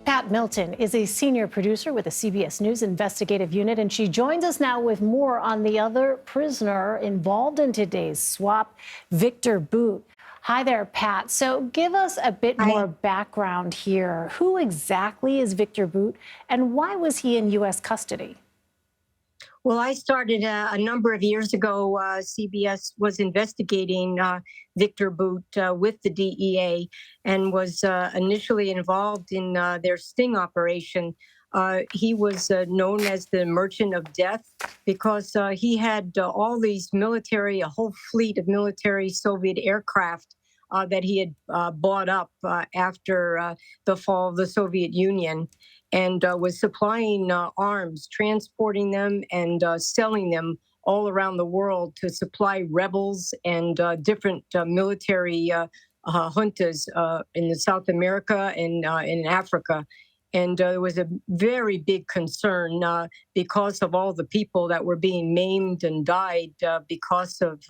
Pat Milton is a senior producer with the CBS News investigative unit, and she joins us now with more on the other prisoner involved in today's swap, Viktor Bout. Hi there, Pat. So give us a bit more background here. Who exactly is Viktor Bout, and why was he in U.S. custody? Well, I started a number of years ago. CBS was investigating Viktor Bout with the DEA and was initially involved in their sting operation. He was known as the Merchant of Death because he had all these military, a whole fleet of military Soviet aircraft that he had bought up after the fall of the Soviet Union, and was supplying arms, transporting them, and selling them all around the world to supply rebels and different military juntas in South America and in Africa. And there was a very big concern because of all the people that were being maimed and died because of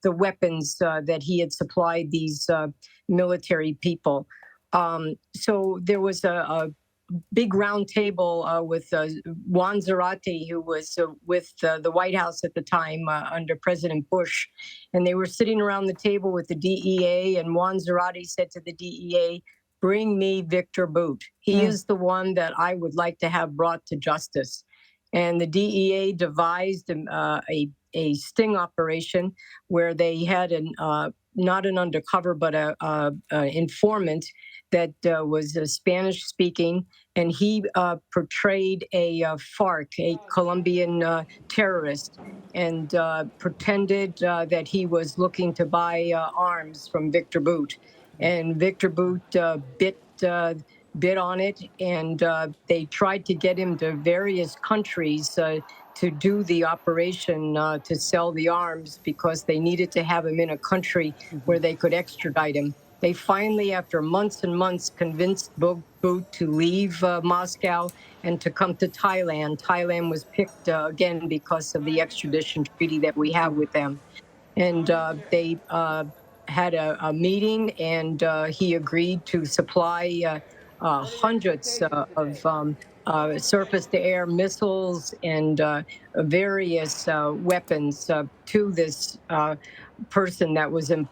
the weapons that he had supplied these military people. So there was a big round table with Juan Zarate, who was with the White House at the time under President Bush. And they were sitting around the table with the DEA, and Juan Zarate said to the DEA, "Bring me Viktor Bout. He is the one that I would like to have brought to justice." And the DEA devised a sting operation where they had not an undercover, but an informant that was Spanish speaking, and he portrayed a FARC, a Colombian terrorist, and pretended that he was looking to buy arms from Viktor Bout. And Viktor Bout bit on it, and they tried to get him to various countries to do the operation to sell the arms because they needed to have him in a country where they could extradite him. They finally, after months and months, convinced Bout to leave Moscow and to come to Thailand. Thailand was picked again because of the extradition treaty that we have with them. And they had a meeting, and he agreed to supply hundreds of surface-to-air missiles and various weapons to this person that was an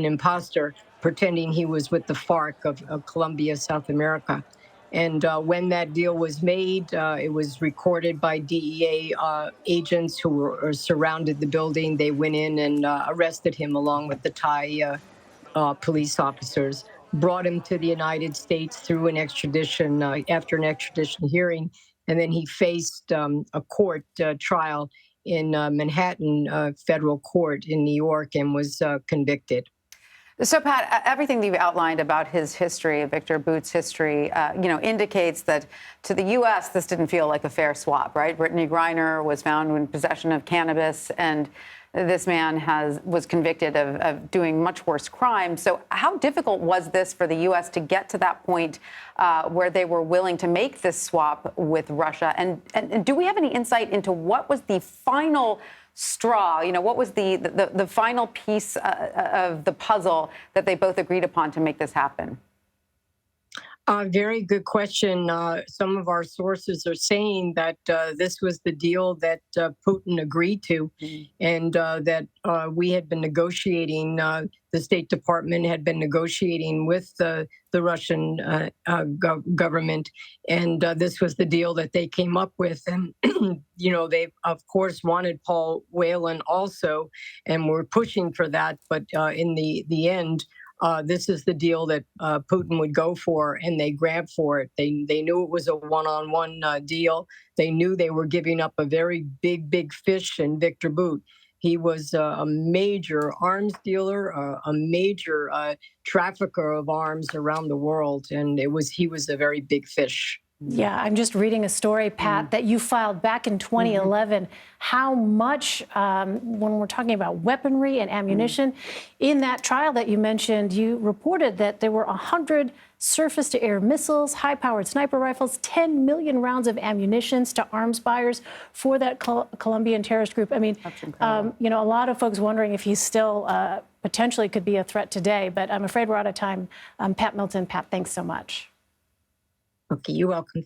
imposter, pretending he was with the FARC of Colombia, South America. And when that deal was made, it was recorded by DEA agents who surrounded the building. They went in and arrested him along with the Thai police officers, brought him to the United States through an extradition, after an extradition hearing. And then he faced a court trial in Manhattan federal court in New York and was convicted. So, Pat, everything that you've outlined about his history, Viktor Bout's history, indicates that to the U.S., this didn't feel like a fair swap, right? Brittney Griner was found in possession of cannabis, and this man was convicted of doing much worse crimes. So how difficult was this for the U.S. to get to that point where they were willing to make this swap with Russia? And do we have any insight into what was the final straw? What was the final piece of the puzzle that they both agreed upon to make this happen? Very good question. Some of our sources are saying that this was the deal that Putin agreed to, and that we had been negotiating, the State Department had been negotiating with the Russian government, and this was the deal that they came up with. And, they, of course, wanted Paul Whelan also, and were pushing for that. But in the end, this is the deal that Putin would go for, and they grabbed for it. They knew it was a one-on-one deal. They knew they were giving up a very big fish in Viktor Bout. He was a major arms dealer, a major trafficker of arms around the world, and he was a very big fish. Yeah, I'm just reading a story, Pat, that you filed back in 2011. How much, when we're talking about weaponry and ammunition, in that trial that you mentioned, you reported that there were 100 surface-to-air missiles, high-powered sniper rifles, 10 million rounds of ammunition to arms buyers for that Colombian terrorist group. I mean, a lot of folks wondering if he's still potentially could be a threat today, but I'm afraid we're out of time. Pat Milton, Pat, thanks so much. Okay, you're welcome.